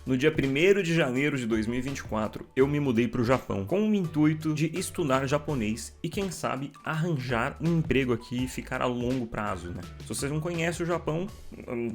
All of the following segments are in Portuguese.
No dia 1º de janeiro de 2024, eu me mudei para o Japão com o intuito de estudar japonês e, quem sabe, arranjar um emprego aqui e ficar a longo prazo, né? Se vocês não conhecem o Japão,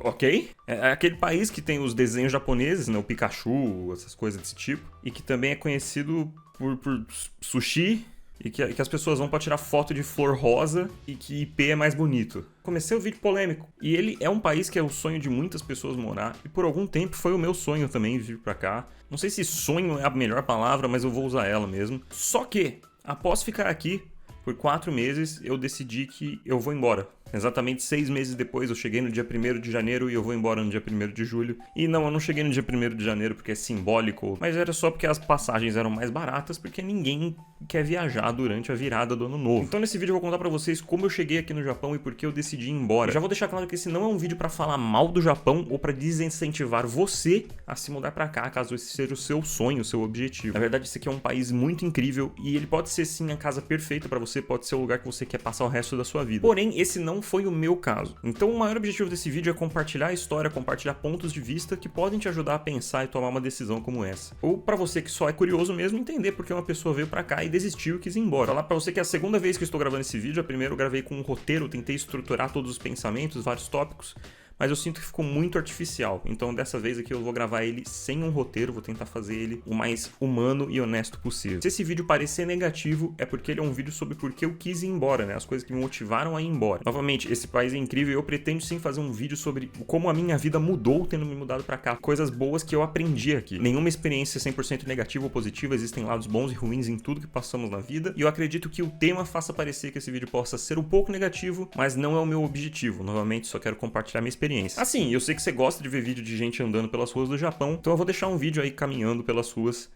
ok? É aquele país que tem os desenhos japoneses, né? O Pikachu, essas coisas desse tipo, e que também é conhecido por sushi, e que as pessoas vão pra tirar foto de flor rosa e que IP é mais bonito. Comecei o vídeo polêmico. E ele é um país que é o sonho de muitas pessoas morar. E por algum tempo foi o meu sonho também vir pra cá. Não sei se sonho é a melhor palavra, mas eu vou usar ela mesmo. Só que, após ficar aqui por 4 meses, eu decidi que eu vou embora. Exatamente 6 meses depois, eu cheguei no dia 1º de janeiro e eu vou embora no dia 1º de julho. E não, eu não cheguei no dia 1º de janeiro porque é simbólico, mas era só porque as passagens eram mais baratas, porque ninguém quer viajar durante a virada do ano novo. Então nesse vídeo eu vou contar pra vocês como eu cheguei aqui no Japão e por que eu decidi ir embora. Eu já vou deixar claro que esse não é um vídeo pra falar mal do Japão ou pra desincentivar você a se mudar pra cá, caso esse seja o seu sonho, o seu objetivo. Na verdade, esse aqui é um país muito incrível e ele pode ser sim a casa perfeita pra você, pode ser o lugar que você quer passar o resto da sua vida. Porém, esse não foi o meu caso. Então o maior objetivo desse vídeo é compartilhar a história, compartilhar pontos de vista que podem te ajudar a pensar e tomar uma decisão como essa. Ou pra você que só é curioso mesmo, entender porque uma pessoa veio pra cá e desistiu e quis ir embora. Falar pra você que é a segunda vez que eu estou gravando esse vídeo, a primeira eu gravei com um roteiro, tentei estruturar todos os pensamentos, vários tópicos, mas eu sinto que ficou muito artificial. Então dessa vez aqui eu vou gravar ele sem um roteiro, vou tentar fazer ele o mais humano e honesto possível. Se esse vídeo parecer negativo, é porque ele é um vídeo sobre por que eu quis ir embora, né? As coisas que me motivaram a ir embora. Novamente, esse país é incrível e eu pretendo sim fazer um vídeo sobre como a minha vida mudou tendo me mudado pra cá. Coisas boas que eu aprendi aqui. Nenhuma experiência 100% negativa ou positiva, existem lados bons e ruins em tudo que passamos na vida. E eu acredito que o tema faça parecer que esse vídeo possa ser um pouco negativo, mas não é o meu objetivo. Novamente, só quero compartilhar minha experiência. Assim, eu sei que você gosta de ver vídeo de gente andando pelas ruas do Japão, então eu vou deixar um vídeo aí caminhando pelas ruas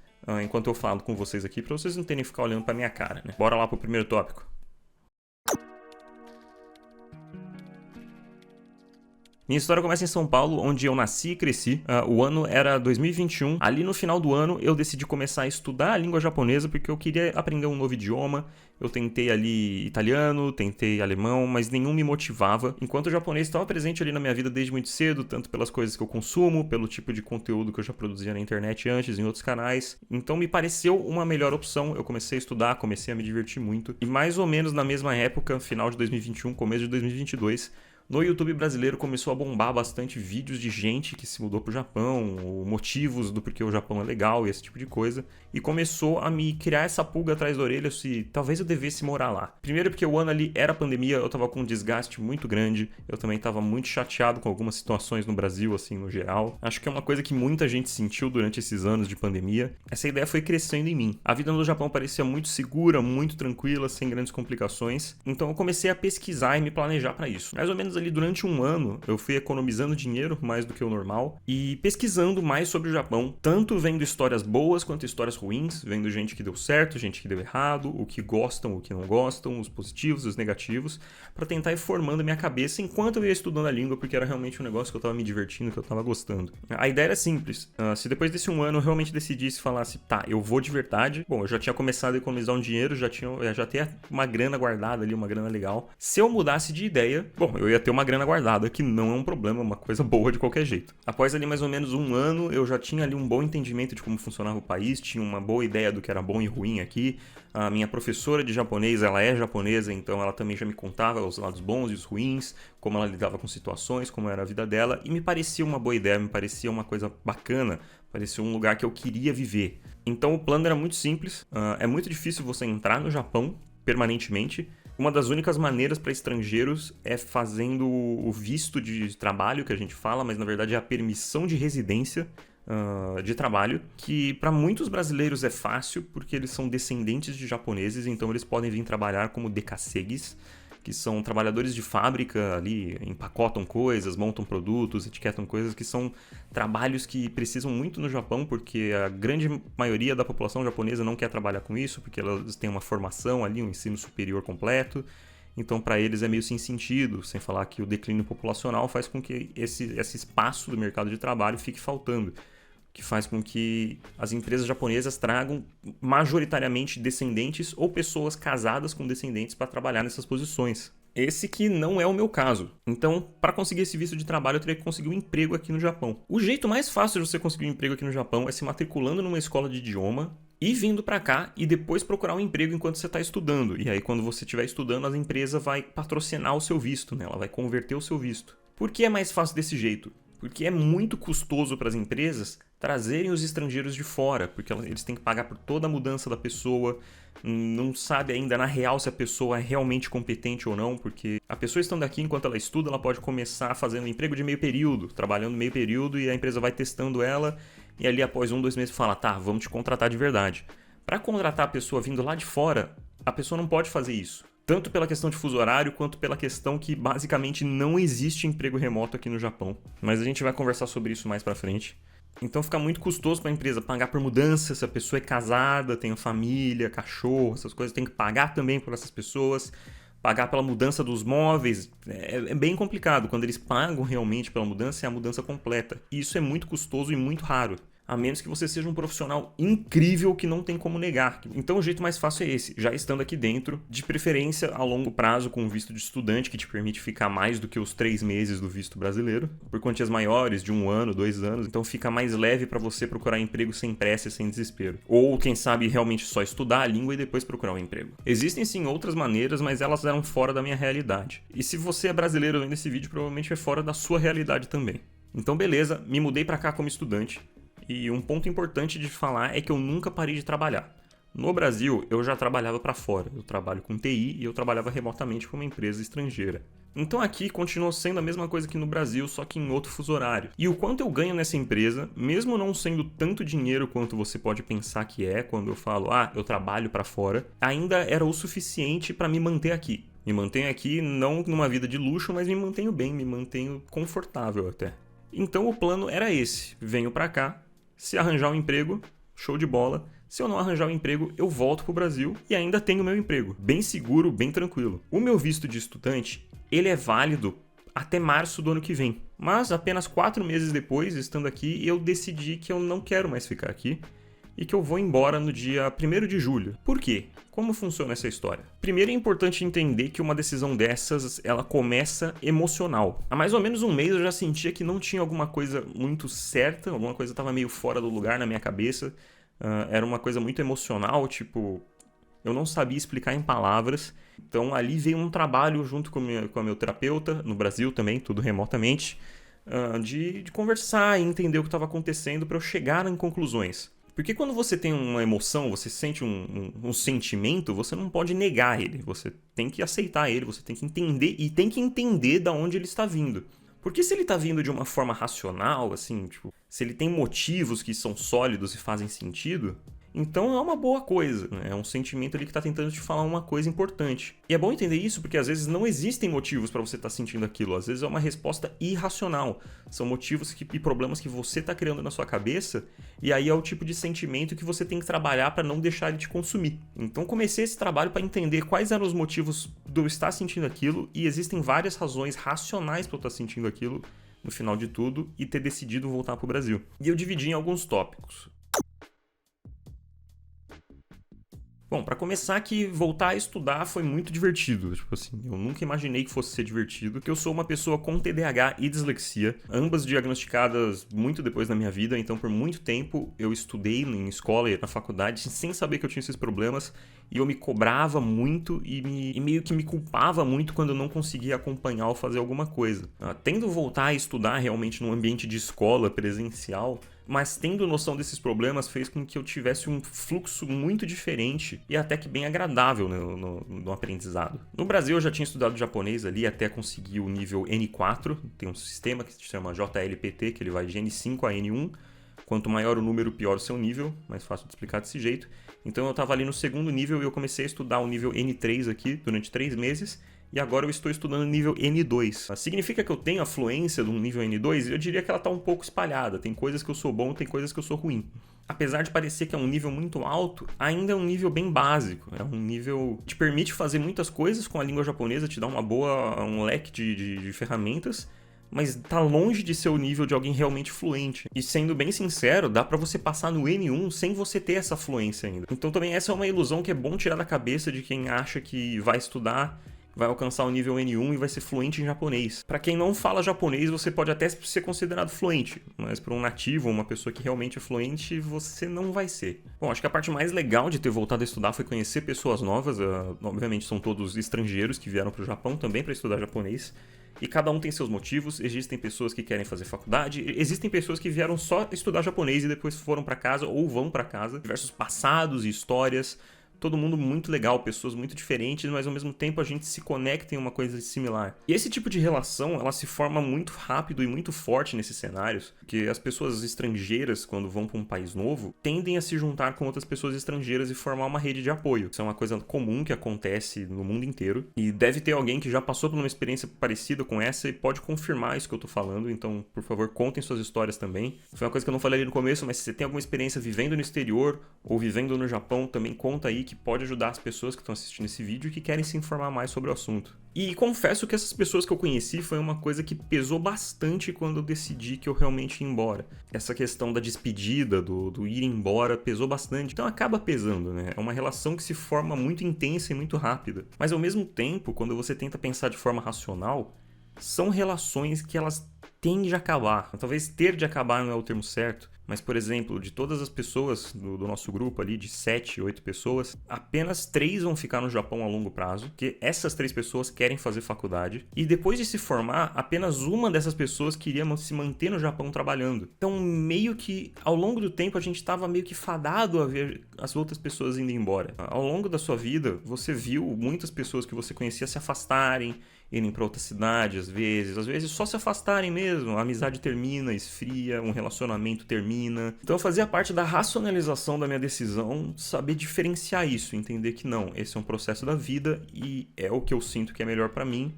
enquanto eu falo com vocês aqui, pra vocês não terem que ficar olhando pra minha cara, né? Bora lá pro primeiro tópico. Minha história começa em São Paulo, onde eu nasci e cresci. O ano era 2021. Ali no final do ano, eu decidi começar a estudar a língua japonesa, porque eu queria aprender um novo idioma. Eu tentei ali italiano, tentei alemão, mas nenhum me motivava. Enquanto o japonês estava presente ali na minha vida desde muito cedo, tanto pelas coisas que eu consumo, pelo tipo de conteúdo que eu já produzia na internet antes, em outros canais. Então me pareceu uma melhor opção. Eu comecei a estudar, comecei a me divertir muito. E mais ou menos na mesma época, final de 2021, começo de 2022... no YouTube brasileiro começou a bombar bastante vídeos de gente que se mudou pro Japão, ou motivos do porquê o Japão é legal e esse tipo de coisa. E começou a me criar essa pulga atrás da orelha se talvez eu devesse morar lá. Primeiro porque o ano ali era pandemia, eu tava com um desgaste muito grande, eu também tava muito chateado com algumas situações no Brasil, assim, no geral. Acho que é uma coisa que muita gente sentiu durante esses anos de pandemia. Essa ideia foi crescendo em mim. A vida no Japão parecia muito segura, muito tranquila, sem grandes complicações. Então eu comecei a pesquisar e me planejar para isso. Mais ou menos ali durante um ano, eu fui economizando dinheiro mais do que o normal e pesquisando mais sobre o Japão, tanto vendo histórias boas quanto histórias ruins, vendo gente que deu certo, gente que deu errado, o que gostam, o que não gostam, os positivos, os negativos, para tentar ir formando a minha cabeça enquanto eu ia estudando a língua, porque era realmente um negócio que eu tava me divertindo, que eu tava gostando. A ideia era simples. Se depois desse um ano eu realmente decidisse falar assim, tá, eu vou de verdade. Bom, eu já tinha começado a economizar um dinheiro, já tinha uma grana guardada ali, uma grana legal. Se eu mudasse de ideia, bom, eu ia ter uma grana guardada, que não é um problema, é uma coisa boa de qualquer jeito. Após ali mais ou menos um ano, eu já tinha ali um bom entendimento de como funcionava o país, tinha uma boa ideia do que era bom e ruim aqui. A minha professora de japonês, ela é japonesa, então ela também já me contava os lados bons e os ruins, como ela lidava com situações, como era a vida dela, e me parecia uma boa ideia, me parecia uma coisa bacana, parecia um lugar que eu queria viver. Então o plano era muito simples, é muito difícil você entrar no Japão permanentemente. Uma das únicas maneiras para estrangeiros é fazendo o visto de trabalho, que a gente fala, mas na verdade é a permissão de residência de trabalho, que para muitos brasileiros é fácil, porque eles são descendentes de japoneses, então eles podem vir trabalhar como dekaseges, que são trabalhadores de fábrica ali, empacotam coisas, montam produtos, etiquetam coisas, que são trabalhos que precisam muito no Japão, porque a grande maioria da população japonesa não quer trabalhar com isso, porque elas têm uma formação ali, um ensino superior completo, então para eles é meio sem sentido, sem falar que o declínio populacional faz com que esse espaço do mercado de trabalho fique faltando, que faz com que as empresas japonesas tragam majoritariamente descendentes ou pessoas casadas com descendentes para trabalhar nessas posições. Esse que não é o meu caso. Então, para conseguir esse visto de trabalho, eu teria que conseguir um emprego aqui no Japão. O jeito mais fácil de você conseguir um emprego aqui no Japão é se matriculando numa escola de idioma e vindo para cá e depois procurar um emprego enquanto você está estudando. E aí, quando você estiver estudando, a empresa vai patrocinar o seu visto, né? Ela vai converter o seu visto. Por que é mais fácil desse jeito? Porque é muito custoso para as empresas trazerem os estrangeiros de fora, porque eles têm que pagar por toda a mudança da pessoa, não sabe ainda na real se a pessoa é realmente competente ou não, porque a pessoa estando aqui enquanto ela estuda, ela pode começar fazendo um emprego de meio período, trabalhando meio período, e a empresa vai testando ela, e ali após 1, 2 meses fala, tá, vamos te contratar de verdade. Para contratar a pessoa vindo lá de fora, a pessoa não pode fazer isso. Tanto pela questão de fuso horário, quanto pela questão que basicamente não existe emprego remoto aqui no Japão. Mas a gente vai conversar sobre isso mais pra frente. Então fica muito custoso para a empresa pagar por mudança, se a pessoa é casada, tem família, cachorro, essas coisas, tem que pagar também por essas pessoas, pagar pela mudança dos móveis, é bem complicado. Quando eles pagam realmente pela mudança, é a mudança completa. E isso é muito custoso e muito raro. A menos que você seja um profissional incrível que não tem como negar. Então o jeito mais fácil é esse, já estando aqui dentro, de preferência a longo prazo com o visto de estudante, que te permite ficar mais do que os 3 meses do visto brasileiro, por quantias maiores, de 1 ano, 2 anos, então fica mais leve para você procurar emprego sem pressa e sem desespero. Ou quem sabe realmente só estudar a língua e depois procurar um emprego. Existem sim outras maneiras, mas elas eram fora da minha realidade. E se você é brasileiro vendo esse vídeo, provavelmente é fora da sua realidade também. Então beleza, me mudei para cá como estudante. E um ponto importante de falar é que eu nunca parei de trabalhar. No Brasil, eu já trabalhava para fora. Eu trabalho com TI e eu trabalhava remotamente para uma empresa estrangeira. Então aqui continua sendo a mesma coisa que no Brasil, só que em outro fuso horário. E o quanto eu ganho nessa empresa, mesmo não sendo tanto dinheiro quanto você pode pensar que é quando eu falo, eu trabalho para fora, ainda era o suficiente para me manter aqui. Me mantenho aqui não numa vida de luxo, mas me mantenho bem, me mantenho confortável até. Então o plano era esse, venho para cá. Se arranjar um emprego, show de bola. Se eu não arranjar um emprego, eu volto pro Brasil e ainda tenho meu emprego. Bem seguro, bem tranquilo. O meu visto de estudante, ele é válido até março do ano que vem. Mas apenas 4 meses depois, estando aqui, eu decidi que eu não quero mais ficar aqui e que eu vou embora no dia 1º de julho. Por quê? Como funciona essa história? Primeiro é importante entender que uma decisão dessas, ela começa emocional. Há mais ou menos 1 mês eu já sentia que não tinha alguma coisa muito certa, alguma coisa estava meio fora do lugar na minha cabeça. Era uma coisa muito emocional, tipo, eu não sabia explicar em palavras. Então ali veio um trabalho junto com a meu terapeuta, no Brasil também, tudo remotamente, de conversar e entender o que estava acontecendo para eu chegar em conclusões. Porque quando você tem uma emoção, você sente um sentimento, você não pode negar ele. Você tem que aceitar ele, você tem que entender e tem que entender de onde ele está vindo. Porque se ele está vindo de uma forma racional, assim, tipo, se ele tem motivos que são sólidos e fazem sentido, então é uma boa coisa, né? É um sentimento ali que está tentando te falar uma coisa importante. E é bom entender isso porque às vezes não existem motivos para você estar sentindo aquilo. Às vezes é uma resposta irracional. São motivos e problemas que você está criando na sua cabeça e aí é o tipo de sentimento que você tem que trabalhar para não deixar ele te consumir. Então comecei esse trabalho para entender quais eram os motivos de eu estar sentindo aquilo e existem várias razões racionais para eu estar sentindo aquilo no final de tudo e ter decidido voltar para o Brasil. E eu dividi em alguns tópicos. Bom, para começar que voltar a estudar foi muito divertido, tipo assim, eu nunca imaginei que fosse ser divertido, porque eu sou uma pessoa com TDAH e dislexia, ambas diagnosticadas muito depois da minha vida, então por muito tempo eu estudei em escola e na faculdade sem saber que eu tinha esses problemas, e eu me cobrava muito e meio que me culpava muito quando eu não conseguia acompanhar ou fazer alguma coisa. Tendo voltar a estudar realmente num ambiente de escola presencial, mas tendo noção desses problemas fez com que eu tivesse um fluxo muito diferente e até que bem agradável no aprendizado. No Brasil eu já tinha estudado japonês ali até conseguir o nível N4, tem um sistema que se chama JLPT, que ele vai de N5 a N1, quanto maior o número, pior o seu nível, mais fácil de explicar desse jeito. Então eu estava ali no 2º nível e eu comecei a estudar o nível N3 aqui durante 3 meses, e agora eu estou estudando nível N2. Significa que eu tenho a fluência de um nível N2? Eu diria que ela está um pouco espalhada. Tem coisas que eu sou bom, tem coisas que eu sou ruim. Apesar de parecer que é um nível muito alto, ainda é um nível bem básico. É um nível que te permite fazer muitas coisas com a língua japonesa, te dá um leque de ferramentas, mas tá longe de ser o nível de alguém realmente fluente. E sendo bem sincero, dá pra você passar no N1 sem você ter essa fluência ainda. Então também essa é uma ilusão que é bom tirar da cabeça de quem acha que vai estudar vai alcançar o nível N1 e vai ser fluente em japonês. Para quem não fala japonês, você pode até ser considerado fluente, mas para um nativo, uma pessoa que realmente é fluente, você não vai ser. Bom, acho que a parte mais legal de ter voltado a estudar foi conhecer pessoas novas. Obviamente são todos estrangeiros que vieram para o Japão também para estudar japonês. E cada um tem seus motivos. Existem pessoas que querem fazer faculdade, existem pessoas que vieram só estudar japonês e depois foram para casa ou vão para casa. Diversos passados e histórias. Todo mundo muito legal, pessoas muito diferentes, mas ao mesmo tempo a gente se conecta em uma coisa similar. E esse tipo de relação, ela se forma muito rápido e muito forte nesses cenários, porque as pessoas estrangeiras, quando vão para um país novo, tendem a se juntar com outras pessoas estrangeiras e formar uma rede de apoio. Isso é uma coisa comum que acontece no mundo inteiro, e deve ter alguém que já passou por uma experiência parecida com essa e pode confirmar isso que eu tô falando, então, por favor, contem suas histórias também. Foi uma coisa que eu não falei ali no começo, mas se você tem alguma experiência vivendo no exterior ou vivendo no Japão, também conta aí, que pode ajudar as pessoas que estão assistindo esse vídeo e que querem se informar mais sobre o assunto. E confesso que essas pessoas que eu conheci foi uma coisa que pesou bastante quando eu decidi que eu realmente ia embora. Essa questão da despedida, do ir embora, pesou bastante. Então acaba pesando, né? É uma relação que se forma muito intensa e muito rápida. Mas ao mesmo tempo, quando você tenta pensar de forma racional, são relações que elas tendem a acabar. Talvez ter de acabar não é o termo certo, mas, por exemplo, de todas as pessoas do nosso grupo ali, de 7, 8 pessoas, apenas 3 vão ficar no Japão a longo prazo, porque essas 3 pessoas querem fazer faculdade, e depois de se formar, apenas uma dessas pessoas queria se manter no Japão trabalhando. Então, meio que, ao longo do tempo, a gente estava meio que fadado a ver as outras pessoas indo embora. Ao longo da sua vida, você viu muitas pessoas que você conhecia se afastarem, irem para outra cidade, às vezes só se afastarem mesmo, a amizade termina, esfria, um relacionamento termina. Então fazia parte da racionalização da minha decisão saber diferenciar isso, entender que não, esse é um processo da vida e é o que eu sinto que é melhor para mim,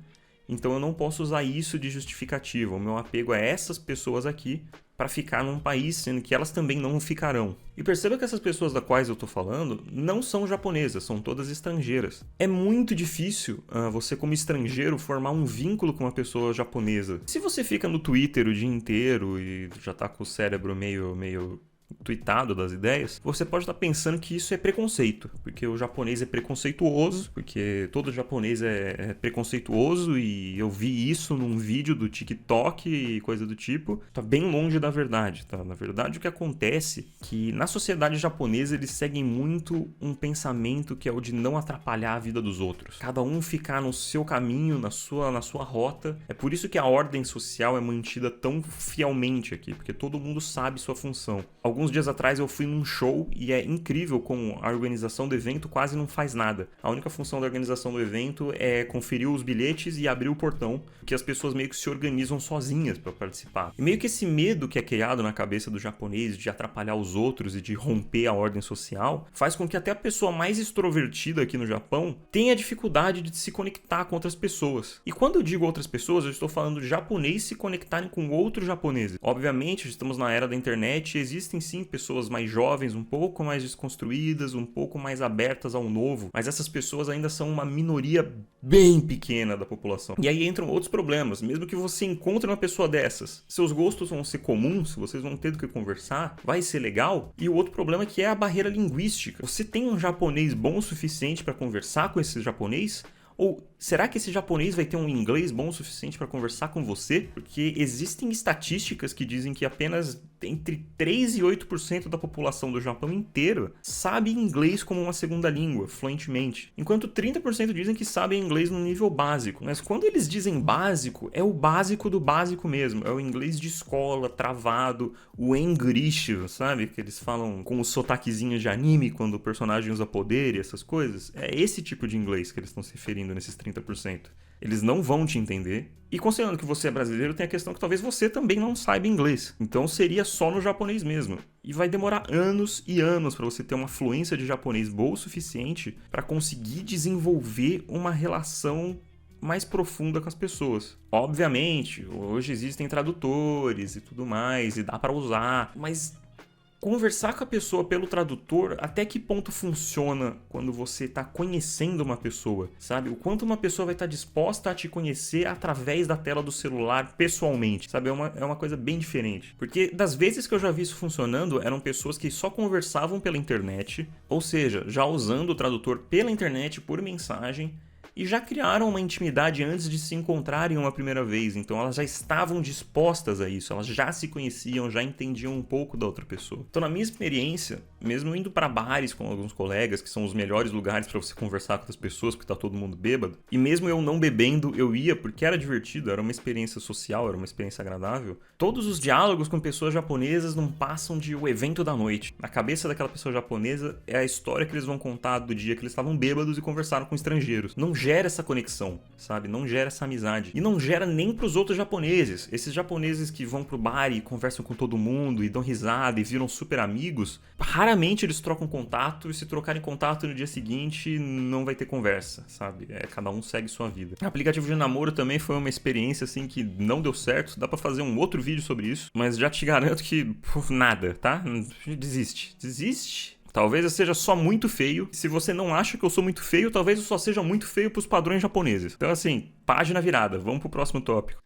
então eu não posso usar isso de justificativa, o meu apego é essas pessoas aqui para ficar num país, sendo que elas também não ficarão. E perceba que essas pessoas das quais eu tô falando não são japonesas, são todas estrangeiras. É muito difícil você, como estrangeiro, formar um vínculo com uma pessoa japonesa. Se você fica no Twitter o dia inteiro e já tá com o cérebro meio tweetado das ideias, você pode estar pensando que isso é preconceito, porque o japonês é preconceituoso, porque todo japonês é preconceituoso, e eu vi isso num vídeo do TikTok e coisa do tipo. Tá bem longe da verdade, tá? Na verdade, o que acontece é que na sociedade japonesa eles seguem muito um pensamento que é o de não atrapalhar a vida dos outros. Cada um ficar no seu caminho, na sua rota. É por isso que a ordem social é mantida tão fielmente aqui, porque todo mundo sabe sua função. Alguns dias atrás eu fui num show e é incrível como a organização do evento quase não faz nada. A única função da organização do evento é conferir os bilhetes e abrir o portão, que as pessoas meio que se organizam sozinhas para participar. E meio que esse medo que é criado na cabeça do japonês de atrapalhar os outros e de romper a ordem social, faz com que até a pessoa mais extrovertida aqui no Japão tenha dificuldade de se conectar com outras pessoas. E quando eu digo outras pessoas, eu estou falando de japoneses se conectarem com outros japoneses. Obviamente, estamos na era da internet e existem sim pessoas mais jovens, um pouco mais desconstruídas, um pouco mais abertas ao novo, mas essas pessoas ainda são uma minoria bem pequena da população. E aí entram outros problemas. Mesmo que você encontre uma pessoa dessas, seus gostos vão ser comuns, vocês vão ter do que conversar, vai ser legal. E o outro problema que é a barreira linguística. Você tem um japonês bom o suficiente para conversar com esse japonês? Ou será que esse japonês vai ter um inglês bom o suficiente para conversar com você? Porque existem estatísticas que dizem que apenas entre 3 e 8% da população do Japão inteiro sabe inglês como uma segunda língua, fluentemente. Enquanto 30% dizem que sabem inglês no nível básico. Mas quando eles dizem básico, é o básico do básico mesmo. É o inglês de escola, travado, o English, sabe? Que eles falam com o sotaquezinho de anime quando o personagem usa poder e essas coisas. É esse tipo de inglês que eles estão se referindo nesses 30%. Eles não vão te entender. E considerando que você é brasileiro, tem a questão que talvez você também não saiba inglês. Então seria só no japonês mesmo. E vai demorar anos e anos para você ter uma fluência de japonês boa o suficiente para conseguir desenvolver uma relação mais profunda com as pessoas. Obviamente, hoje existem tradutores e tudo mais, e dá para usar, mas conversar com a pessoa pelo tradutor, até que ponto funciona quando você está conhecendo uma pessoa, sabe? O quanto uma pessoa vai estar disposta a te conhecer através da tela do celular pessoalmente, sabe? É uma coisa bem diferente. Porque das vezes que eu já vi isso funcionando, eram pessoas que só conversavam pela internet, ou seja, já usando o tradutor pela internet por mensagem, e já criaram uma intimidade antes de se encontrarem uma primeira vez. Então elas já estavam dispostas a isso, elas já se conheciam, já entendiam um pouco da outra pessoa. Então, na minha experiência, mesmo indo para bares com alguns colegas, que são os melhores lugares para você conversar com outras pessoas, porque tá todo mundo bêbado, e mesmo eu não bebendo, eu ia porque era divertido, era uma experiência social, era uma experiência agradável. Todos os diálogos com pessoas japonesas não passam de o evento da noite. Na cabeça daquela pessoa japonesa é a história que eles vão contar do dia que eles estavam bêbados e conversaram com estrangeiros. Não gera essa conexão, sabe? Não gera essa amizade. E não gera nem pros outros japoneses. Esses japoneses que vão pro bar e conversam com todo mundo e dão risada e viram super amigos, raramente eles trocam contato, e se trocarem contato no dia seguinte, não vai ter conversa, sabe? Cada um segue sua vida. O aplicativo de namoro também foi uma experiência, assim, que não deu certo. Dá pra fazer um outro vídeo sobre isso, mas já te garanto que, nada, tá? Desiste. Talvez eu seja só muito feio. Se você não acha que eu sou muito feio, talvez eu só seja muito feio pros padrões japoneses. Então, assim, página virada. Vamos pro próximo tópico.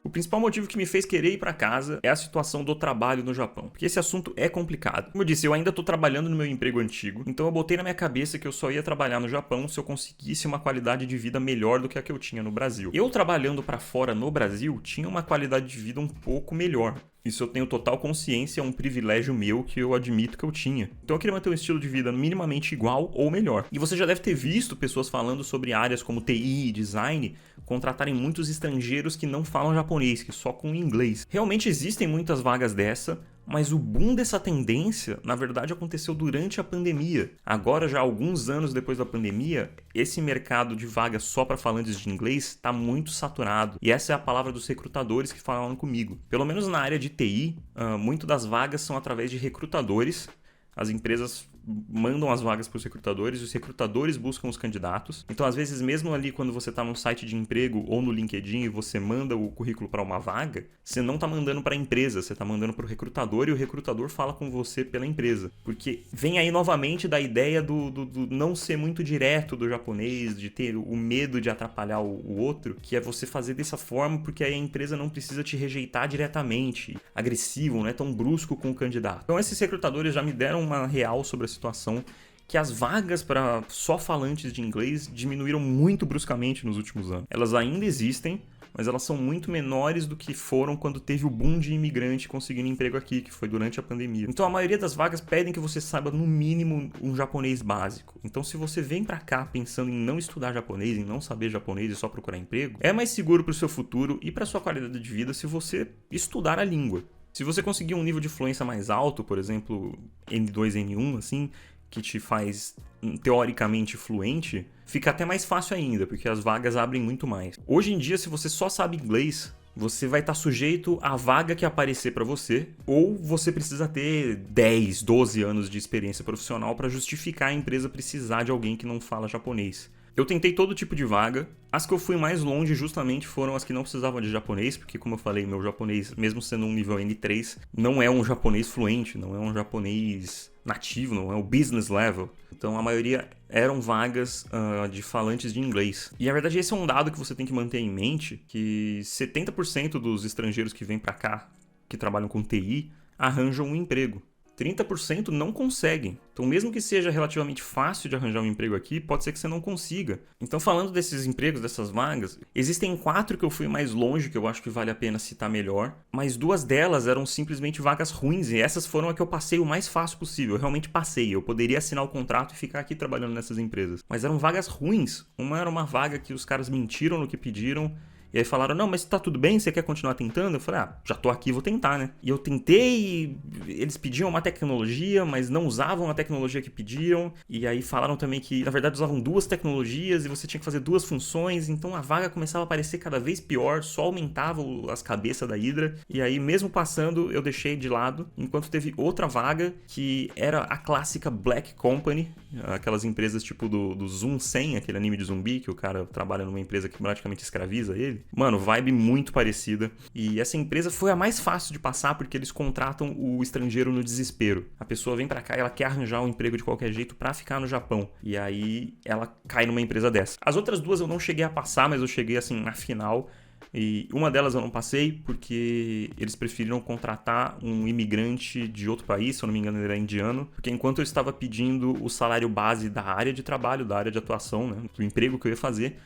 O principal motivo que me fez querer ir para casa é a situação do trabalho no Japão, porque esse assunto é complicado. Como eu disse, eu ainda tô trabalhando no meu emprego antigo, então eu botei na minha cabeça que eu só ia trabalhar no Japão se eu conseguisse uma qualidade de vida melhor do que a que eu tinha no Brasil. Eu trabalhando para fora no Brasil tinha uma qualidade de vida um pouco melhor. Isso eu tenho total consciência, é um privilégio meu que eu admito que eu tinha. Então eu queria manter um estilo de vida minimamente igual ou melhor. E você já deve ter visto pessoas falando sobre áreas como TI e design contratarem muitos estrangeiros que não falam japonês, que só com inglês. Realmente existem muitas vagas dessa, mas o boom dessa tendência, na verdade, aconteceu durante a pandemia. Agora, já alguns anos depois da pandemia, esse mercado de vagas só para falantes de inglês está muito saturado. E essa é a palavra dos recrutadores que falaram comigo. Pelo menos na área de TI, muito das vagas são através de recrutadores. As empresas mandam as vagas para os recrutadores buscam os candidatos. Então, às vezes, mesmo ali quando você está num site de emprego ou no LinkedIn e você manda o currículo para uma vaga, você não está mandando para a empresa, você está mandando para o recrutador e o recrutador fala com você pela empresa. Porque vem aí novamente da ideia do não ser muito direto do japonês, de ter o medo de atrapalhar o outro, que é você fazer dessa forma porque aí a empresa não precisa te rejeitar diretamente, agressivo, não é tão brusco com o candidato. Então, esses recrutadores já me deram uma real sobre a situação, que as vagas para só falantes de inglês diminuíram muito bruscamente nos últimos anos. Elas ainda existem, mas elas são muito menores do que foram quando teve o boom de imigrante conseguindo emprego aqui, que foi durante a pandemia. Então a maioria das vagas pedem que você saiba no mínimo um japonês básico. Então se você vem para cá pensando em não estudar japonês, em não saber japonês e só procurar emprego, é mais seguro para o seu futuro e para sua qualidade de vida se você estudar a língua. Se você conseguir um nível de fluência mais alto, por exemplo, N2, N1, assim, que te faz teoricamente fluente, fica até mais fácil ainda, porque as vagas abrem muito mais. Hoje em dia, se você só sabe inglês, você vai estar sujeito à vaga que aparecer para você, ou você precisa ter 10, 12 anos de experiência profissional para justificar a empresa precisar de alguém que não fala japonês. Eu tentei todo tipo de vaga. As que eu fui mais longe justamente foram as que não precisavam de japonês, porque como eu falei, meu japonês, mesmo sendo um nível N3, não é um japonês fluente, não é um japonês nativo, não é o business level. Então a maioria eram vagas de falantes de inglês. E na verdade esse é um dado que você tem que manter em mente, que 70% dos estrangeiros que vêm para cá, que trabalham com TI, arranjam um emprego. 30% não conseguem. Então, mesmo que seja relativamente fácil de arranjar um emprego aqui, pode ser que você não consiga. Então, falando desses empregos, dessas vagas, existem 4 que eu fui mais longe, que eu acho que vale a pena citar melhor, mas 2 delas eram simplesmente vagas ruins, e essas foram a que eu passei o mais fácil possível. Eu realmente passei. Eu poderia assinar o contrato e ficar aqui trabalhando nessas empresas. Mas eram vagas ruins. Uma era uma vaga que os caras mentiram no que pediram, e aí falaram, não, mas tá tudo bem, você quer continuar tentando? Eu falei, já tô aqui, vou tentar, né? E eu tentei, eles pediam uma tecnologia, mas não usavam a tecnologia que pediram. E aí falaram também que, na verdade, usavam 2 tecnologias e você tinha que fazer 2 funções. Então a vaga começava a parecer cada vez pior, só aumentava as cabeças da Hydra. E aí, mesmo passando, eu deixei de lado. Enquanto teve outra vaga, que era a clássica Black Company. Aquelas empresas tipo do Zoom 100, aquele anime de zumbi, que o cara trabalha numa empresa que praticamente escraviza ele. Mano, vibe muito parecida. E essa empresa foi a mais fácil de passar porque eles contratam o estrangeiro no desespero. A pessoa vem pra cá e ela quer arranjar um emprego de qualquer jeito pra ficar no Japão. E aí ela cai numa empresa dessa. As outras 2 eu não cheguei a passar, mas eu cheguei assim na final. E uma delas eu não passei porque eles preferiram contratar um imigrante de outro país, se eu não me engano ele era indiano, porque enquanto eu estava pedindo o salário base da área de trabalho, da área de atuação, né, do emprego que eu ia fazer,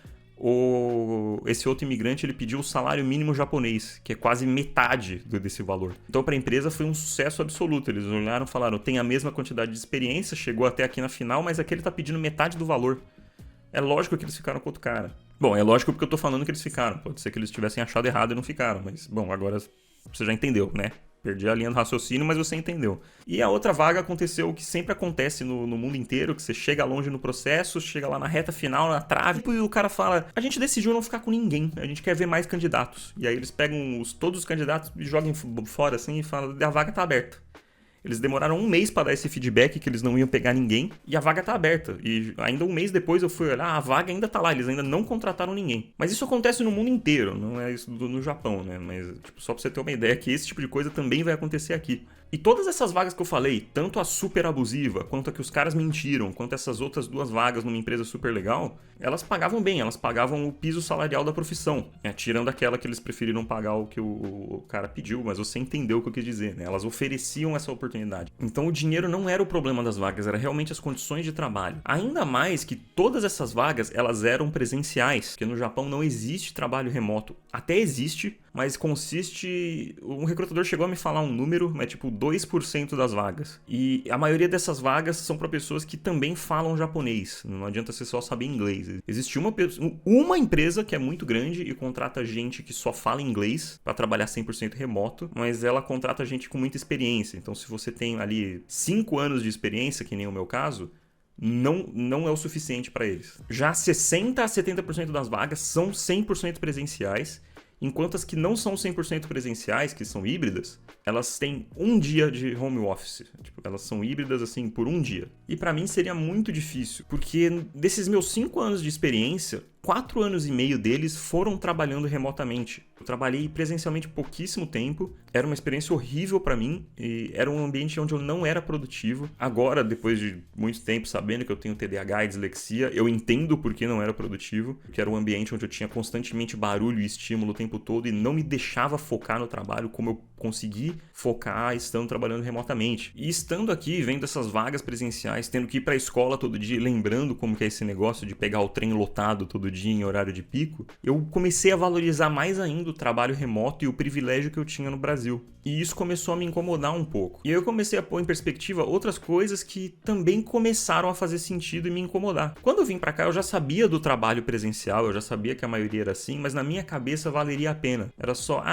esse outro imigrante ele pediu o salário mínimo japonês, que é quase metade desse valor. Então para a empresa foi um sucesso absoluto. Eles olharam e falaram, tem a mesma quantidade de experiência, chegou até aqui na final, mas aqui ele tá pedindo metade do valor. É lógico que eles ficaram com outro cara. Bom, é lógico porque eu tô falando que eles ficaram. Pode ser que eles tivessem achado errado e não ficaram, mas bom, agora você já entendeu, né? Perdi a linha do raciocínio, mas você entendeu. E a outra vaga aconteceu o que sempre acontece no mundo inteiro, que você chega longe no processo, chega lá na reta final, na trave, e o cara fala, a gente decidiu não ficar com ninguém, a gente quer ver mais candidatos. E aí eles pegam todos os candidatos e jogam fora assim e falam, a vaga tá aberta. Eles demoraram um mês para dar esse feedback que eles não iam pegar ninguém e a vaga tá aberta. E ainda um mês depois eu fui olhar, a vaga ainda tá lá, eles ainda não contrataram ninguém. Mas isso acontece no mundo inteiro, não é isso no Japão, né? Mas tipo, só pra você ter uma ideia que esse tipo de coisa também vai acontecer aqui. E todas essas vagas que eu falei, tanto a super abusiva, quanto a que os caras mentiram, quanto essas outras duas vagas numa empresa super legal, elas pagavam bem, elas pagavam o piso salarial da profissão, né? Tirando aquela que eles preferiram pagar o que o cara pediu, mas você entendeu o que eu quis dizer, né? Elas ofereciam essa oportunidade. Então o dinheiro não era o problema das vagas, era realmente as condições de trabalho. Ainda mais que todas essas vagas, elas eram presenciais, porque no Japão não existe trabalho remoto. Até existe, mas consiste... Um recrutador chegou a me falar um número, mas tipo 2% das vagas. E a maioria dessas vagas são para pessoas que também falam japonês. Não adianta você só saber inglês. Existe uma empresa que é muito grande e contrata gente que só fala inglês para trabalhar 100% remoto, mas ela contrata gente com muita experiência. Então se você tem ali 5 anos de experiência, que nem o meu caso, não é o suficiente para eles. Já 60 a 70% das vagas são 100% presenciais, enquanto as que não são 100% presenciais, que são híbridas, elas têm um dia de home office. Tipo, elas são híbridas assim por um dia. E para mim seria muito difícil, porque desses meus 5 anos de experiência, 4 anos e meio deles foram trabalhando remotamente. Eu trabalhei presencialmente pouquíssimo tempo, era uma experiência horrível para mim, e era um ambiente onde eu não era produtivo. Agora, depois de muito tempo sabendo que eu tenho TDAH e dislexia, eu entendo por que não era produtivo, porque era um ambiente onde eu tinha constantemente barulho e estímulo o tempo todo e não me deixava focar no trabalho como eu consegui focar estando trabalhando remotamente. E estando aqui, vendo essas vagas presenciais, tendo que ir para a escola todo dia, lembrando como que é esse negócio de pegar o trem lotado todo dia em horário de pico, eu comecei a valorizar mais ainda o trabalho remoto e o privilégio que eu tinha no Brasil. E isso começou a me incomodar um pouco. E aí eu comecei a pôr em perspectiva outras coisas que também começaram a fazer sentido e me incomodar. Quando eu vim pra cá, eu já sabia do trabalho presencial, eu já sabia que a maioria era assim, mas na minha cabeça valeria a pena. Era só,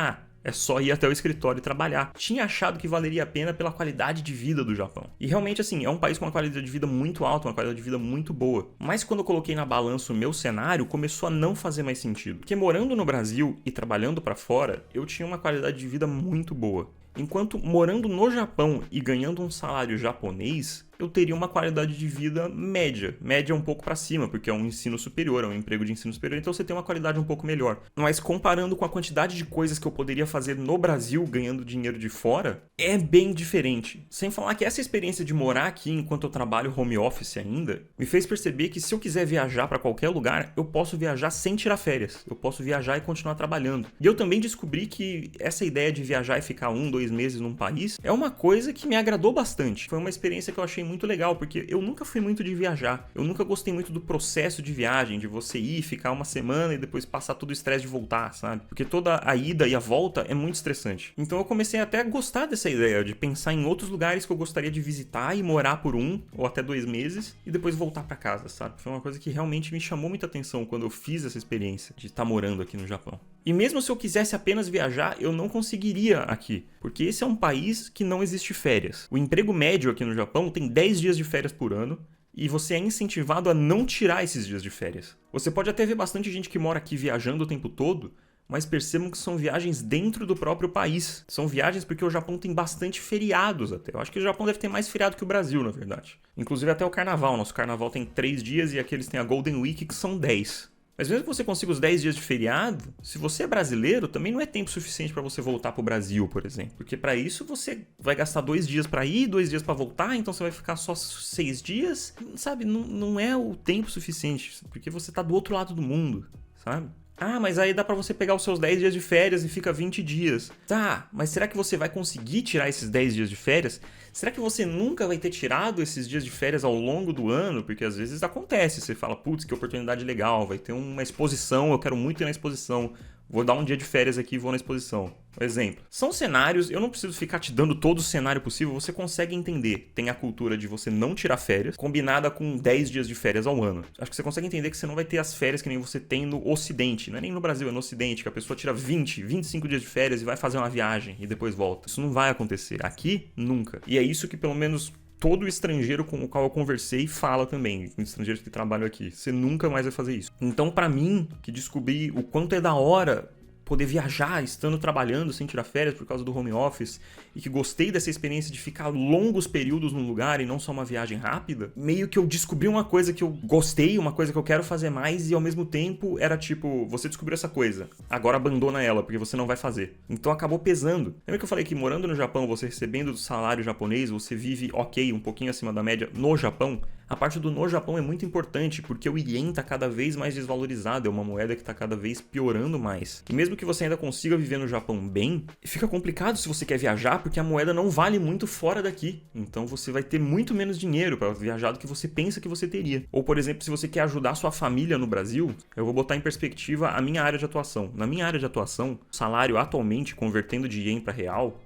é só ir até o escritório e trabalhar. Tinha achado que valeria a pena pela qualidade de vida do Japão. E realmente, assim, é um país com uma qualidade de vida muito alta, uma qualidade de vida muito boa. Mas quando eu coloquei na balança o meu cenário, começou a não fazer mais sentido. Porque morando no Brasil e trabalhando pra fora, eu tinha uma qualidade de vida muito boa. Enquanto morando no Japão e ganhando um salário japonês, eu teria uma qualidade de vida média. Média um pouco para cima, porque é um ensino superior, é um emprego de ensino superior, então você tem uma qualidade um pouco melhor. Mas comparando com a quantidade de coisas que eu poderia fazer no Brasil ganhando dinheiro de fora, é bem diferente. Sem falar que essa experiência de morar aqui enquanto eu trabalho home office ainda, me fez perceber que se eu quiser viajar para qualquer lugar, eu posso viajar sem tirar férias. Eu posso viajar e continuar trabalhando. E eu também descobri que essa ideia de viajar e ficar 1, 2 meses num país é uma coisa que me agradou bastante. Foi uma experiência que eu achei muito legal, porque eu nunca fui muito de viajar. Eu nunca gostei muito do processo de viagem, de você ir, ficar uma semana e depois passar todo o estresse de voltar, sabe? Porque toda a ida e a volta é muito estressante. Então eu comecei até a gostar dessa ideia, de pensar em outros lugares que eu gostaria de visitar e morar por 1 ou até 2 meses e depois voltar pra casa, sabe? Foi uma coisa que realmente me chamou muita atenção quando eu fiz essa experiência de estar morando aqui no Japão. E mesmo se eu quisesse apenas viajar, eu não conseguiria aqui, porque esse é um país que não existe férias. O emprego médio aqui no Japão tem 10 dias de férias por ano, e você é incentivado a não tirar esses dias de férias. Você pode até ver bastante gente que mora aqui viajando o tempo todo, mas percebam que são viagens dentro do próprio país. São viagens porque o Japão tem bastante feriados até. Eu acho que o Japão deve ter mais feriado que o Brasil, na verdade. Inclusive até o carnaval. Nosso carnaval tem 3 dias e aqui eles têm a Golden Week, que são 10. Mas mesmo que você consiga os 10 dias de feriado, se você é brasileiro, também não é tempo suficiente para você voltar pro Brasil, por exemplo. Porque para isso você vai gastar 2 dias para ir, 2 dias para voltar, então você vai ficar só 6 dias. Sabe, não é o tempo suficiente, porque você tá do outro lado do mundo, sabe? Ah, mas aí dá pra você pegar os seus 10 dias de férias e fica 20 dias. Tá, mas será que você vai conseguir tirar esses 10 dias de férias? Será que você nunca vai ter tirado esses dias de férias ao longo do ano? Porque às vezes acontece, você fala, putz, que oportunidade legal, vai ter uma exposição, eu quero muito ir na exposição. Vou dar um dia de férias aqui e vou na exposição. Exemplo. São cenários, eu não preciso ficar te dando todo o cenário possível, você consegue entender. Tem a cultura de você não tirar férias, combinada com 10 dias de férias ao ano. Acho que você consegue entender que você não vai ter as férias que nem você tem no Ocidente. Não é nem no Brasil, é no Ocidente, que a pessoa tira 20, 25 dias de férias e vai fazer uma viagem e depois volta. Isso não vai acontecer. Aqui, nunca. E é isso que pelo menos todo estrangeiro com o qual eu conversei fala também, estrangeiros que trabalham aqui. Você nunca mais vai fazer isso. Então, pra mim, que descobri o quanto é da hora poder viajar estando trabalhando sem tirar férias por causa do home office e que gostei dessa experiência de ficar longos períodos num lugar e não só uma viagem rápida, meio que eu descobri uma coisa que eu gostei, uma coisa que eu quero fazer mais e ao mesmo tempo era tipo, você descobriu essa coisa, agora abandona ela porque você não vai fazer. Então acabou pesando. Lembra que eu falei que morando no Japão, você recebendo do salário japonês, você vive ok, um pouquinho acima da média no Japão? A parte do no Japão é muito importante porque o ien está cada vez mais desvalorizado, é uma moeda que está cada vez piorando mais. E mesmo que você ainda consiga viver no Japão bem, fica complicado se você quer viajar porque a moeda não vale muito fora daqui. Então você vai ter muito menos dinheiro para viajar do que você pensa que você teria. Ou, por exemplo, se você quer ajudar sua família no Brasil, eu vou botar em perspectiva a minha área de atuação. Na minha área de atuação, o salário atualmente, convertendo de ien para real,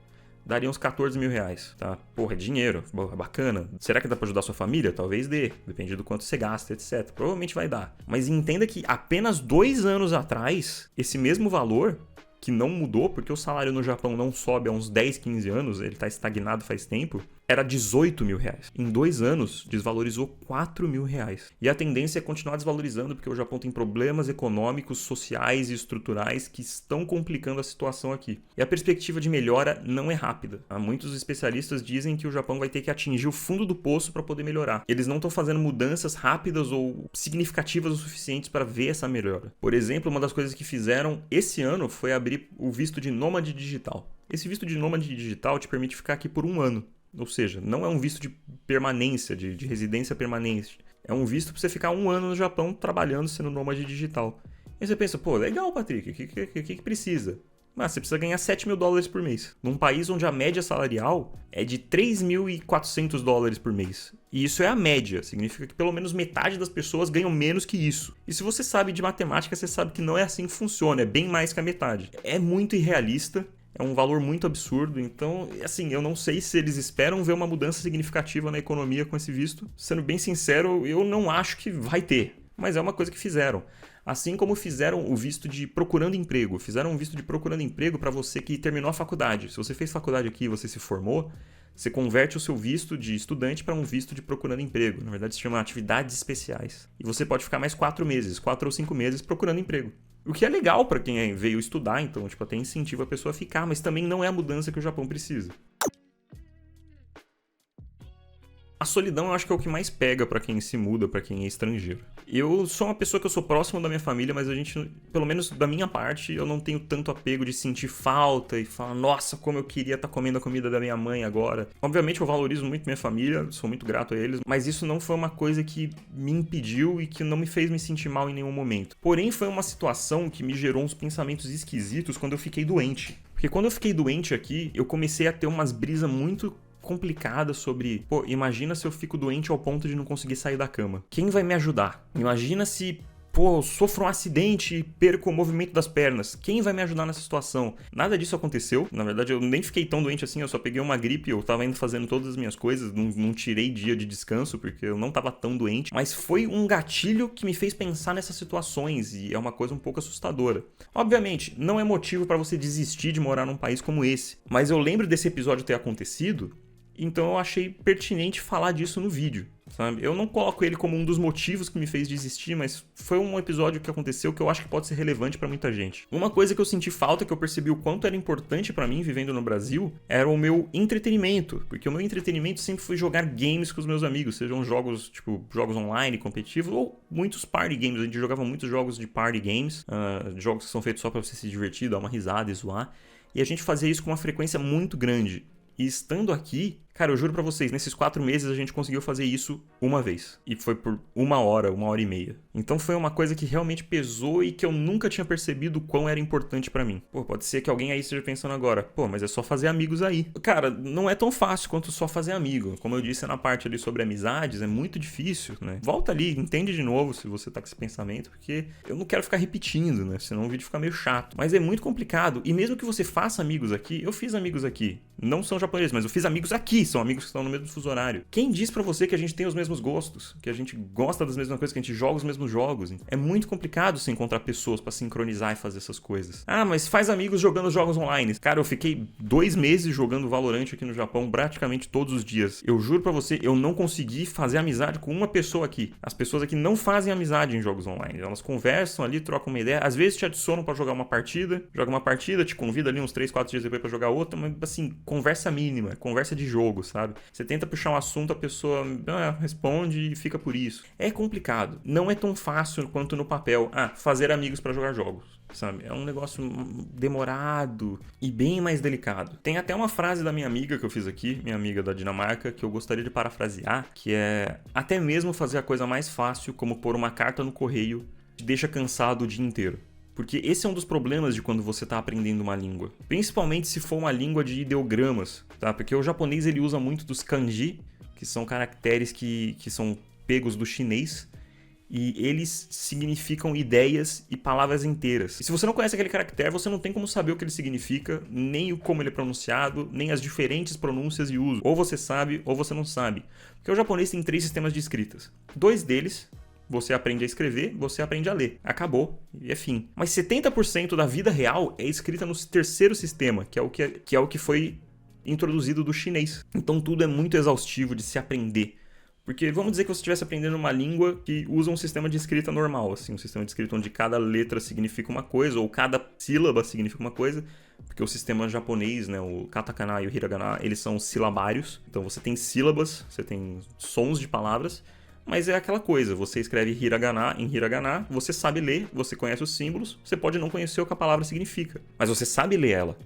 daria uns 14 mil reais, tá? Porra, é dinheiro, é bacana. Será que dá pra ajudar sua família? Talvez dê, depende do quanto você gasta, etc. Provavelmente vai dar. Mas entenda que apenas 2 anos atrás, esse mesmo valor, que não mudou, porque o salário no Japão não sobe há uns 10, 15 anos, ele tá estagnado faz tempo, era 18 mil reais. Em 2 anos, desvalorizou 4 mil reais. E a tendência é continuar desvalorizando, porque o Japão tem problemas econômicos, sociais e estruturais que estão complicando a situação aqui. E a perspectiva de melhora não é rápida. Muitos especialistas dizem que o Japão vai ter que atingir o fundo do poço para poder melhorar. Eles não estão fazendo mudanças rápidas ou significativas o suficientes para ver essa melhora. Por exemplo, uma das coisas que fizeram esse ano foi abrir o visto de nômade digital. Esse visto de nômade digital te permite ficar aqui por 1 ano. Ou seja, não é um visto de permanência, de residência permanente. É um visto para você ficar 1 ano no Japão trabalhando sendo nômade digital. E você pensa, pô, legal, Patrick, o que precisa? Mas você precisa ganhar 7 mil dólares por mês. Num país onde a média salarial é de 3.400 dólares por mês. E isso é a média, significa que pelo menos metade das pessoas ganham menos que isso. E se você sabe de matemática, você sabe que não é assim que funciona, é bem mais que a metade. É muito irrealista. É um valor muito absurdo, então, assim, eu não sei se eles esperam ver uma mudança significativa na economia com esse visto. Sendo bem sincero, eu não acho que vai ter, mas é uma coisa que fizeram. Assim como fizeram o visto de procurando emprego. Fizeram um visto de procurando emprego para você que terminou a faculdade. Se você fez faculdade aqui e você se formou, você converte o seu visto de estudante para um visto de procurando emprego. Na verdade, se chama atividades especiais. E você pode ficar mais 4 meses, 4 ou 5 meses procurando emprego. O que é legal para quem veio estudar, então, tipo, até incentiva a pessoa a ficar, mas também não é a mudança que o Japão precisa. A solidão eu acho que é o que mais pega pra quem se muda, pra quem é estrangeiro. Eu sou uma pessoa que eu sou próximo da minha família, mas a gente, pelo menos da minha parte, eu não tenho tanto apego de sentir falta e falar, nossa, como eu queria estar comendo a comida da minha mãe agora. Obviamente eu valorizo muito minha família, sou muito grato a eles, mas isso não foi uma coisa que me impediu e que não me fez me sentir mal em nenhum momento. Porém, foi uma situação que me gerou uns pensamentos esquisitos quando eu fiquei doente. Porque quando eu fiquei doente aqui, eu comecei a ter umas brisas muito complicada sobre, pô, imagina se eu fico doente ao ponto de não conseguir sair da cama. Quem vai me ajudar? Imagina se, pô, eu sofro um acidente e perco o movimento das pernas. Quem vai me ajudar nessa situação? Nada disso aconteceu. Na verdade, eu nem fiquei tão doente assim, eu só peguei uma gripe, eu tava indo fazendo todas as minhas coisas, não tirei dia de descanso porque eu não tava tão doente. Mas foi um gatilho que me fez pensar nessas situações e é uma coisa um pouco assustadora. Obviamente, não é motivo pra você desistir de morar num país como esse. Mas eu lembro desse episódio ter acontecido, então eu achei pertinente falar disso no vídeo, sabe? Eu não coloco ele como um dos motivos que me fez desistir, mas foi um episódio que aconteceu que eu acho que pode ser relevante pra muita gente. Uma coisa que eu senti falta, que eu percebi o quanto era importante pra mim vivendo no Brasil, era o meu entretenimento, porque o meu entretenimento sempre foi jogar games com os meus amigos, sejam jogos, tipo, jogos online, competitivos, ou muitos party games. A gente jogava muitos jogos de party games, jogos que são feitos só pra você se divertir, dar uma risada e zoar, e a gente fazia isso com uma frequência muito grande. E estando aqui, Cara, eu juro pra vocês, nesses 4 meses a gente conseguiu fazer isso uma vez. E foi por 1 hora e meia. Então foi uma coisa que realmente pesou e que eu nunca tinha percebido o quão era importante pra mim. Pô, pode ser que alguém aí esteja pensando agora, pô, mas é só fazer amigos aí. Cara, não é tão fácil quanto só fazer amigo. Como eu disse na parte ali sobre amizades, é muito difícil, né? Volta ali, entende de novo se você tá com esse pensamento, porque eu não quero ficar repetindo, né? Senão o vídeo fica meio chato. Mas é muito complicado. E mesmo que você faça amigos aqui, eu fiz amigos aqui. Não são japoneses, mas eu fiz amigos aqui, são amigos que estão no mesmo fuso horário. Quem diz pra você que a gente tem os mesmos gostos? Que a gente gosta das mesmas coisas, que a gente joga os mesmos jogos? É muito complicado você encontrar pessoas pra sincronizar e fazer essas coisas. Ah, mas faz amigos jogando jogos online. Cara, eu fiquei 2 meses jogando Valorant aqui no Japão, praticamente todos os dias. Eu juro pra você, eu não consegui fazer amizade com uma pessoa aqui. As pessoas aqui não fazem amizade em jogos online. Elas conversam ali, trocam uma ideia. Às vezes te adicionam pra jogar uma partida. Joga uma partida, te convida ali uns 3, 4 dias depois pra jogar outra. Mas assim, conversa mínima, conversa de jogo, sabe? Você tenta puxar um assunto, a pessoa responde e fica por isso. É complicado. Não é tão fácil quanto no papel. Fazer amigos pra jogar jogos, sabe? É um negócio demorado e bem mais delicado. Tem até uma frase da minha amiga que eu fiz aqui, minha amiga da Dinamarca, que eu gostaria de parafrasear, que é: até mesmo fazer a coisa mais fácil, como pôr uma carta no correio, te deixa cansado o dia inteiro. Porque esse é um dos problemas de quando você está aprendendo uma língua. Principalmente se for uma língua de ideogramas, tá? Porque o japonês ele usa muito dos kanji, que são caracteres que são pegos do chinês, e eles significam ideias e palavras inteiras. E se você não conhece aquele caractere, você não tem como saber o que ele significa, nem como ele é pronunciado, nem as diferentes pronúncias e uso. Ou você sabe, ou você não sabe. Porque o japonês tem 3 sistemas de escritas. 2 deles você aprende a escrever, você aprende a ler. Acabou. E é fim. Mas 70% da vida real é escrita no 3º sistema, que é o que foi introduzido do chinês. Então tudo é muito exaustivo de se aprender. Porque vamos dizer que você estivesse aprendendo uma língua que usa um sistema de escrita normal, assim, um sistema de escrita onde cada letra significa uma coisa, ou cada sílaba significa uma coisa, porque o sistema japonês, né, o katakana e o hiragana, eles são silabários. Então você tem sílabas, você tem sons de palavras, mas é aquela coisa, você escreve hiragana em hiragana, você sabe ler, você conhece os símbolos, você pode não conhecer o que a palavra significa, mas você sabe ler ela.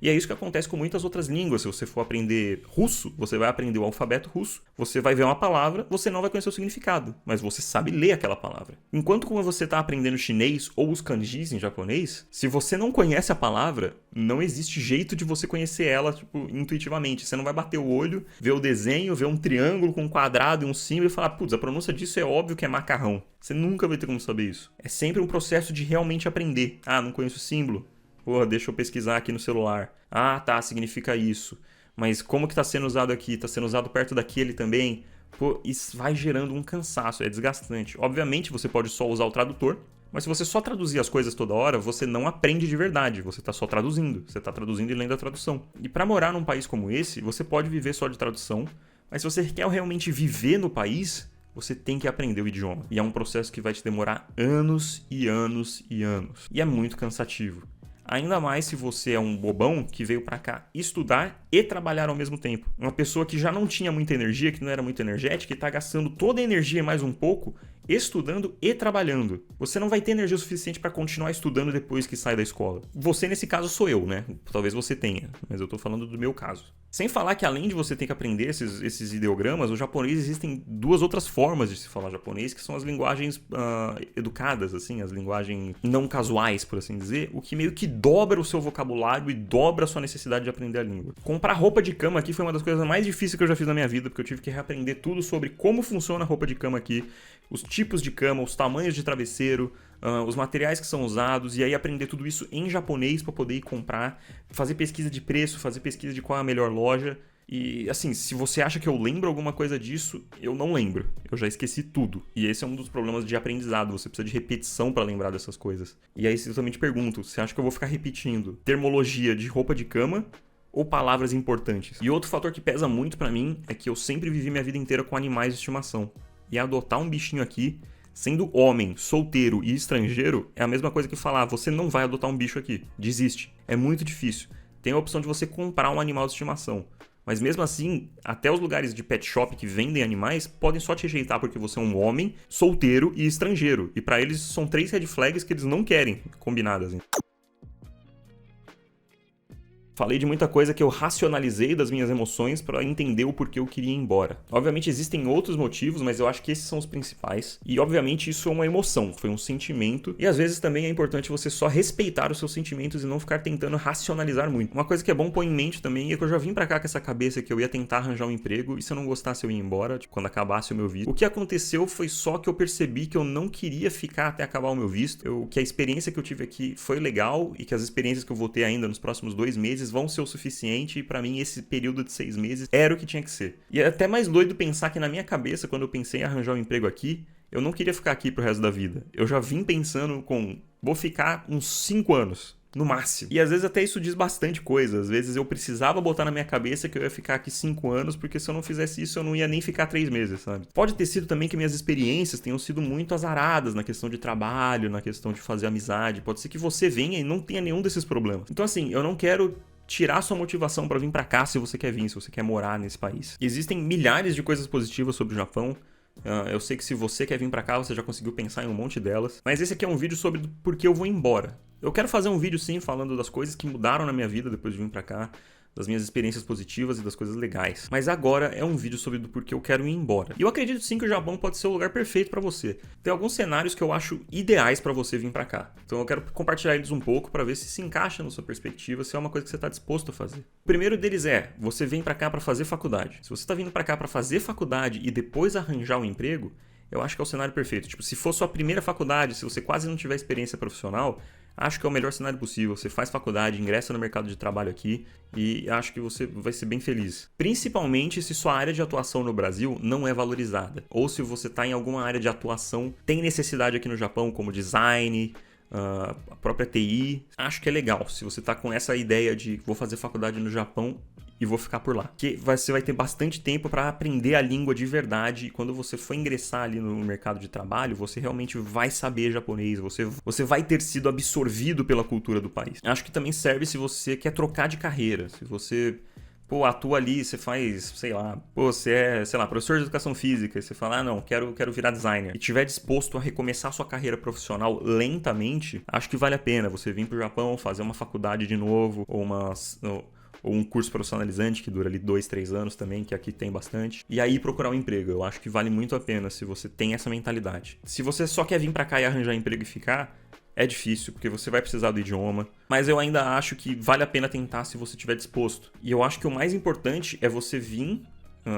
E é isso que acontece com muitas outras línguas. Se você for aprender russo, você vai aprender o alfabeto russo, você vai ver uma palavra, você não vai conhecer o significado, mas você sabe ler aquela palavra. Enquanto quando você está aprendendo chinês ou os kanjis em japonês, se você não conhece a palavra, não existe jeito de você conhecer ela, intuitivamente. Você não vai bater o olho, ver o desenho, ver um triângulo com um quadrado e um símbolo e falar, putz, a pronúncia disso é óbvio que é macarrão. Você nunca vai ter como saber isso. É sempre um processo de realmente aprender. Não conheço o símbolo. Porra, deixa eu pesquisar aqui no celular. Tá, significa isso. Mas como que tá sendo usado aqui? Tá sendo usado perto daquele também? Pô, isso vai gerando um cansaço, é desgastante. Obviamente você pode só usar o tradutor, mas se você só traduzir as coisas toda hora, você não aprende de verdade, você tá só traduzindo. Você tá traduzindo e lendo a tradução. E para morar num país como esse, você pode viver só de tradução, mas se você quer realmente viver no país, você tem que aprender o idioma. E é um processo que vai te demorar anos e anos e anos. E é muito cansativo. Ainda mais se você é um bobão que veio pra cá estudar e trabalhar ao mesmo tempo. Uma pessoa que já não tinha muita energia, que não era muito energética, e tá gastando toda a energia mais um pouco estudando e trabalhando. Você não vai ter energia suficiente para continuar estudando depois que sai da escola. Você, nesse caso, sou eu, né? Talvez você tenha, mas eu tô falando do meu caso. Sem falar que além de você ter que aprender esses ideogramas, o japonês existem 2 outras formas de se falar japonês, que são as linguagens educadas, assim, as linguagens não casuais, por assim dizer, o que meio que dobra o seu vocabulário e dobra a sua necessidade de aprender a língua. Comprar roupa de cama aqui foi uma das coisas mais difíceis que eu já fiz na minha vida, porque eu tive que reaprender tudo sobre como funciona a roupa de cama aqui, os tipos de cama, os tamanhos de travesseiro, os materiais que são usados, e aí aprender tudo isso em japonês para poder ir comprar, fazer pesquisa de preço, fazer pesquisa de qual é a melhor loja. E assim, se você acha que eu lembro alguma coisa disso, eu não lembro. Eu já esqueci tudo. E esse é um dos problemas de aprendizado, você precisa de repetição para lembrar dessas coisas. E aí eu também te pergunto, você acha que eu vou ficar repetindo termologia de roupa de cama ou palavras importantes? E outro fator que pesa muito para mim é que eu sempre vivi minha vida inteira com animais de estimação. E adotar um bichinho aqui, sendo homem, solteiro e estrangeiro, é a mesma coisa que falar, você não vai adotar um bicho aqui, desiste. É muito difícil. Tem a opção de você comprar um animal de estimação. Mas mesmo assim, até os lugares de pet shop que vendem animais podem só te rejeitar porque você é um homem, solteiro e estrangeiro. E pra eles são 3 red flags que eles não querem combinadas. Falei de muita coisa que eu racionalizei das minhas emoções para entender o porquê eu queria ir embora. Obviamente existem outros motivos, mas eu acho que esses são os principais. E obviamente isso é uma emoção, foi um sentimento. E às vezes também é importante você só respeitar os seus sentimentos e não ficar tentando racionalizar muito. Uma coisa que é bom pôr em mente também é que eu já vim pra cá com essa cabeça que eu ia tentar arranjar um emprego e se eu não gostasse eu ia embora, tipo, quando acabasse o meu visto. O que aconteceu foi só que eu percebi que eu não queria ficar até acabar o meu visto. Que a experiência que eu tive aqui foi legal e que as experiências que eu vou ter ainda nos próximos 2 meses vão ser o suficiente e pra mim esse período de 6 meses era o que tinha que ser. E é até mais doido pensar que na minha cabeça, quando eu pensei em arranjar um emprego aqui, eu não queria ficar aqui pro resto da vida. Eu já vim pensando vou ficar uns 5 anos. No máximo. E às vezes até isso diz bastante coisa. Às vezes eu precisava botar na minha cabeça que eu ia ficar aqui 5 anos, porque se eu não fizesse isso eu não ia nem ficar 3 meses, sabe? Pode ter sido também que minhas experiências tenham sido muito azaradas na questão de trabalho, na questão de fazer amizade. Pode ser que você venha e não tenha nenhum desses problemas. Então assim, eu não quero tirar sua motivação para vir para cá se você quer vir, se você quer morar nesse país. Existem milhares de coisas positivas sobre o Japão. Eu sei que se você quer vir pra cá, você já conseguiu pensar em um monte delas. Mas esse aqui é um vídeo sobre por que eu vou embora. Eu quero fazer um vídeo sim falando das coisas que mudaram na minha vida depois de vir pra cá, das minhas experiências positivas e das coisas legais. Mas agora é um vídeo sobre do porquê eu quero ir embora. E eu acredito sim que o Japão pode ser o lugar perfeito pra você. Tem alguns cenários que eu acho ideais pra você vir pra cá. Então eu quero compartilhar eles um pouco pra ver se encaixa na sua perspectiva, se é uma coisa que você tá disposto a fazer. O primeiro deles é, você vem pra cá pra fazer faculdade. Se você tá vindo pra cá pra fazer faculdade e depois arranjar um emprego, eu acho que é o cenário perfeito. Tipo, se for sua primeira faculdade, se você quase não tiver experiência profissional, acho que é o melhor cenário possível. Você faz faculdade, ingressa no mercado de trabalho aqui e acho que você vai ser bem feliz. Principalmente se sua área de atuação no Brasil não é valorizada. Ou se você está em alguma área de atuação, tem necessidade aqui no Japão, como design, a própria TI. Acho que é legal se você está com essa ideia de vou fazer faculdade no Japão e vou ficar por lá. Porque você vai ter bastante tempo para aprender a língua de verdade e quando você for ingressar ali no mercado de trabalho, você realmente vai saber japonês, você vai ter sido absorvido pela cultura do país. Acho que também serve se você quer trocar de carreira, se você atua ali, você faz, sei lá, você é, sei lá, professor de educação física, e você fala, não, quero virar designer, e estiver disposto a recomeçar sua carreira profissional lentamente, acho que vale a pena você vir pro Japão, fazer uma faculdade de novo, ou um curso profissionalizante que dura ali 2, 3 anos também, que aqui tem bastante. E aí procurar um emprego. Eu acho que vale muito a pena se você tem essa mentalidade. Se você só quer vir pra cá e arranjar emprego e ficar, é difícil, porque você vai precisar do idioma. Mas eu ainda acho que vale a pena tentar se você estiver disposto. E eu acho que o mais importante é você vir,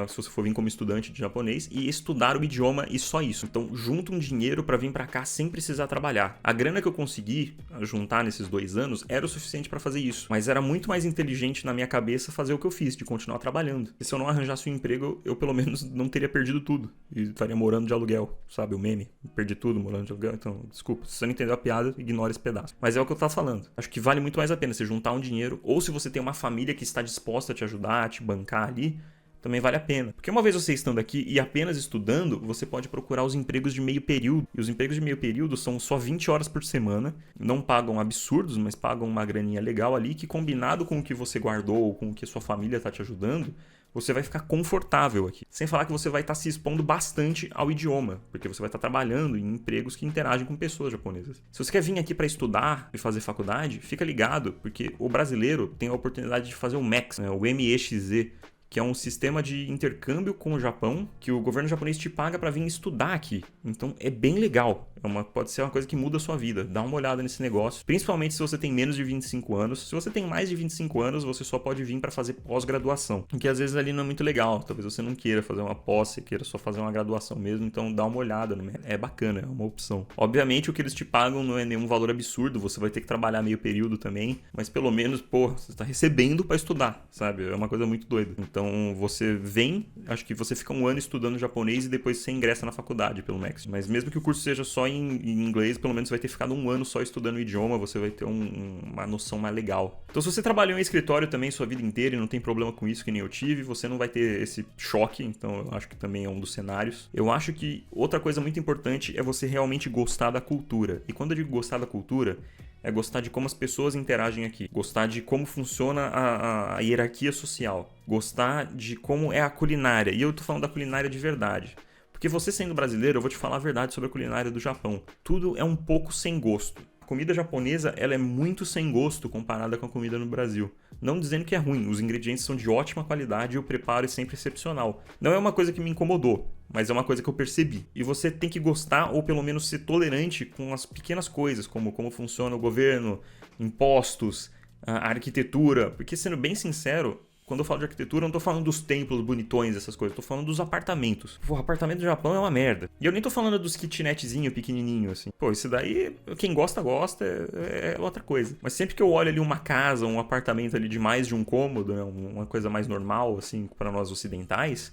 se você for vir como estudante de japonês, e estudar o idioma e só isso. Então, junta um dinheiro pra vir pra cá sem precisar trabalhar. A grana que eu consegui juntar nesses 2 anos era o suficiente pra fazer isso. Mas era muito mais inteligente na minha cabeça fazer o que eu fiz, de continuar trabalhando. E se eu não arranjasse um emprego, eu pelo menos não teria perdido tudo. E estaria morando de aluguel, sabe? O meme. Perdi tudo morando de aluguel. Então, desculpa. Se você não entendeu a piada, ignora esse pedaço. Mas é o que eu tava falando. Acho que vale muito mais a pena você juntar um dinheiro, ou se você tem uma família que está disposta a te ajudar, a te bancar ali, também vale a pena. Porque uma vez você estando aqui e apenas estudando, você pode procurar os empregos de meio período. E os empregos de meio período são só 20 horas por semana. Não pagam absurdos, mas pagam uma graninha legal ali que combinado com o que você guardou ou com o que a sua família está te ajudando, você vai ficar confortável aqui. Sem falar que você vai estar se expondo bastante ao idioma, porque você vai estar trabalhando em empregos que interagem com pessoas japonesas. Se você quer vir aqui para estudar e fazer faculdade, fica ligado, porque o brasileiro tem a oportunidade de fazer o MEX, né, o MEXZ, que é um sistema de intercâmbio com o Japão, que o governo japonês te paga para vir estudar aqui. Então é bem legal. Pode ser uma coisa que muda a sua vida. Dá uma olhada nesse negócio. Principalmente se você tem menos de 25 anos. Se você tem mais de 25 anos, você só pode vir para fazer pós-graduação. Que às vezes ali não é muito legal. Talvez você não queira fazer uma pós, você queira só fazer uma graduação mesmo. Então dá uma olhada. É bacana, é uma opção. Obviamente o que eles te pagam não é nenhum valor absurdo. Você vai ter que trabalhar meio período também. Mas pelo menos, você está recebendo para estudar, sabe? É uma coisa muito doida. Então você vem, acho que você fica 1 ano estudando japonês e depois você ingressa na faculdade pelo MEX. Mas mesmo que o curso seja só em inglês, pelo menos você vai ter ficado 1 ano só estudando o idioma, você vai ter uma noção mais legal. Então se você trabalhou em escritório também sua vida inteira e não tem problema com isso, que nem eu tive, você não vai ter esse choque, então eu acho que também é um dos cenários. Eu acho que outra coisa muito importante é você realmente gostar da cultura. E quando eu digo gostar da cultura, é gostar de como as pessoas interagem aqui, gostar de como funciona a hierarquia social, gostar de como é a culinária. E eu tô falando da culinária de verdade. Porque você sendo brasileiro, eu vou te falar a verdade sobre a culinária do Japão. Tudo é um pouco sem gosto. A comida japonesa, ela é muito sem gosto comparada com a comida no Brasil. Não dizendo que é ruim, os ingredientes são de ótima qualidade e o preparo é sempre excepcional. Não é uma coisa que me incomodou, mas é uma coisa que eu percebi. E você tem que gostar ou pelo menos ser tolerante com as pequenas coisas, como funciona o governo, impostos, a arquitetura. Porque, sendo bem sincero, quando eu falo de arquitetura, eu não tô falando dos templos bonitões, essas coisas. Eu tô falando dos apartamentos. Pô, apartamento do Japão é uma merda. E eu nem tô falando dos kitnetzinhos pequenininhos, assim. Pô, isso daí, quem gosta, gosta, é outra coisa. Mas sempre que eu olho ali uma casa, um apartamento ali de mais de um cômodo, né, uma coisa mais normal, assim, para nós ocidentais,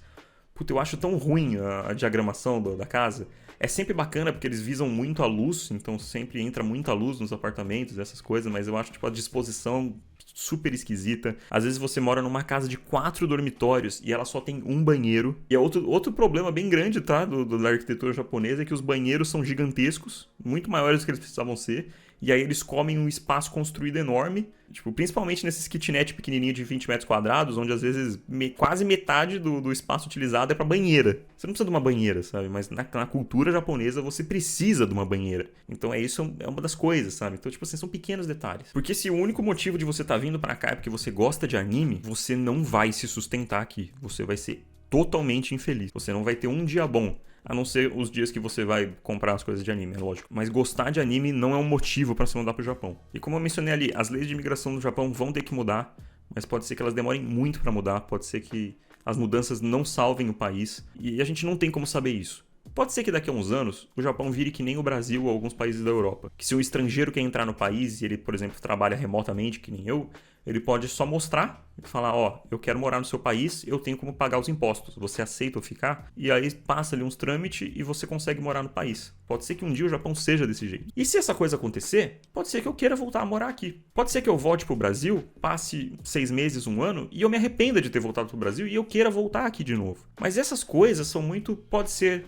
puta, eu acho tão ruim a diagramação da casa. É sempre bacana porque eles visam muito a luz, então sempre entra muita luz nos apartamentos, essas coisas, mas eu acho, tipo, a disposição super esquisita. Às vezes você mora numa casa de 4 dormitórios e ela só tem um banheiro. E é outro problema bem grande, tá, da arquitetura japonesa, é que os banheiros são gigantescos, muito maiores do que eles precisavam ser. E aí eles comem um espaço construído enorme, tipo, principalmente nesses kitnet pequenininhos de 20 metros quadrados, onde às vezes quase metade do espaço utilizado é pra banheira. Você não precisa de uma banheira, sabe? Mas na cultura japonesa você precisa de uma banheira. Então isso é uma das coisas, sabe? Então, tipo assim, são pequenos detalhes. Porque se o único motivo de você estar vindo pra cá é porque você gosta de anime, você não vai se sustentar aqui. Você vai ser totalmente infeliz. Você não vai ter um dia bom. A não ser os dias que você vai comprar as coisas de anime, é lógico. Mas gostar de anime não é um motivo para se mudar pro Japão. E como eu mencionei ali, as leis de imigração no Japão vão ter que mudar, mas pode ser que elas demorem muito para mudar, pode ser que as mudanças não salvem o país, e a gente não tem como saber isso. Pode ser que daqui a uns anos o Japão vire que nem o Brasil ou alguns países da Europa. Que se um estrangeiro quer entrar no país e ele, por exemplo, trabalha remotamente, que nem eu, ele pode só mostrar e falar, ó, eu quero morar no seu país, eu tenho como pagar os impostos. Você aceita eu ficar? E aí passa ali uns trâmites e você consegue morar no país. Pode ser que um dia o Japão seja desse jeito. E se essa coisa acontecer, pode ser que eu queira voltar a morar aqui. Pode ser que eu volte pro Brasil, passe 6 meses, 1 ano, e eu me arrependa de ter voltado pro Brasil e eu queira voltar aqui de novo. Mas essas coisas são muito, pode ser,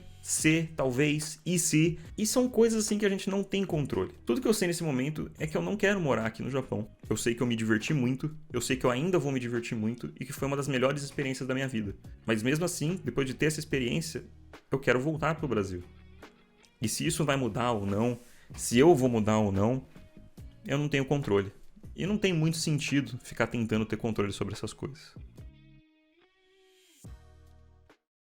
talvez, e são coisas assim que a gente não tem controle. Tudo que eu sei nesse momento é que eu não quero morar aqui no Japão. Eu sei que eu me diverti muito, eu sei que eu ainda vou me divertir muito e que foi uma das melhores experiências da minha vida. Mas mesmo assim, depois de ter essa experiência, eu quero voltar pro Brasil. E se isso vai mudar ou não, se eu vou mudar ou não, eu não tenho controle. E não tem muito sentido ficar tentando ter controle sobre essas coisas.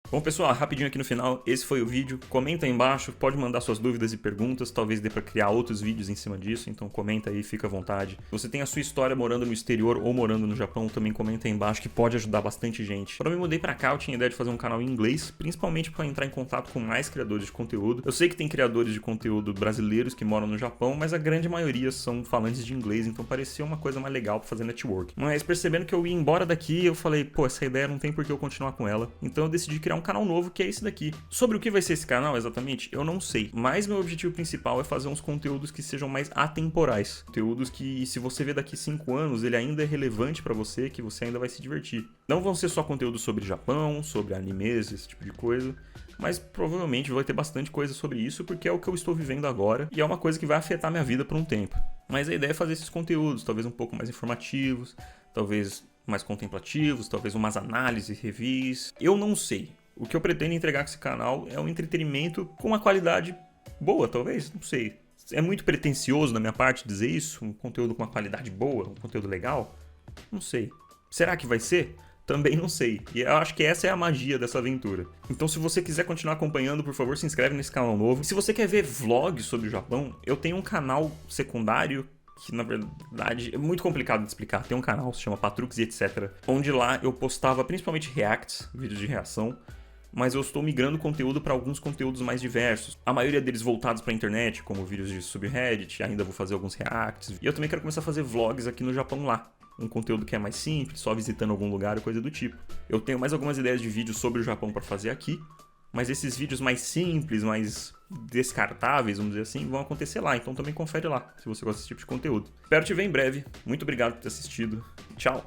Bom, pessoal, rapidinho aqui no final, esse foi o vídeo. Comenta aí embaixo, pode mandar suas dúvidas e perguntas, talvez dê pra criar outros vídeos em cima disso, então comenta aí, fica à vontade. Se você tem a sua história morando no exterior ou morando no Japão, também comenta aí embaixo, que pode ajudar bastante gente. Quando eu me mudei pra cá, eu tinha a ideia de fazer um canal em inglês, principalmente pra entrar em contato com mais criadores de conteúdo. Eu sei que tem criadores de conteúdo brasileiros que moram no Japão, mas a grande maioria são falantes de inglês, então parecia uma coisa mais legal pra fazer network. Mas percebendo que eu ia embora daqui, eu falei, pô, essa ideia não tem por que eu continuar com ela, então eu decidi criar um canal novo, que é esse daqui. Sobre o que vai ser esse canal exatamente, eu não sei, mas meu objetivo principal é fazer uns conteúdos que sejam mais atemporais, conteúdos que, se você ver daqui 5 anos, ele ainda é relevante pra você, que você ainda vai se divertir. Não vão ser só conteúdos sobre Japão, sobre animes, esse tipo de coisa, mas provavelmente vai ter bastante coisa sobre isso, porque é o que eu estou vivendo agora, e é uma coisa que vai afetar minha vida por um tempo. Mas a ideia é fazer esses conteúdos, talvez um pouco mais informativos, talvez mais contemplativos, talvez umas análises, reviews, eu não sei. O que eu pretendo entregar com esse canal é um entretenimento com uma qualidade boa, talvez, não sei. É muito pretensioso da minha parte dizer isso? Um conteúdo com uma qualidade boa, um conteúdo legal? Não sei. Será que vai ser? Também não sei. E eu acho que essa é a magia dessa aventura. Então, se você quiser continuar acompanhando, por favor, se inscreve nesse canal novo. E se você quer ver vlogs sobre o Japão, eu tenho um canal secundário que, na verdade, é muito complicado de explicar. Tem um canal que se chama Patrux e etc, onde lá eu postava principalmente reacts, vídeos de reação, mas eu estou migrando conteúdo para alguns conteúdos mais diversos. A maioria deles voltados para a internet, como vídeos de subreddit, ainda vou fazer alguns reacts. E eu também quero começar a fazer vlogs aqui no Japão lá. Um conteúdo que é mais simples, só visitando algum lugar ou coisa do tipo. Eu tenho mais algumas ideias de vídeos sobre o Japão para fazer aqui, mas esses vídeos mais simples, mais descartáveis, vamos dizer assim, vão acontecer lá. Então também confere lá, se você gosta desse tipo de conteúdo. Espero te ver em breve. Muito obrigado por ter assistido. Tchau!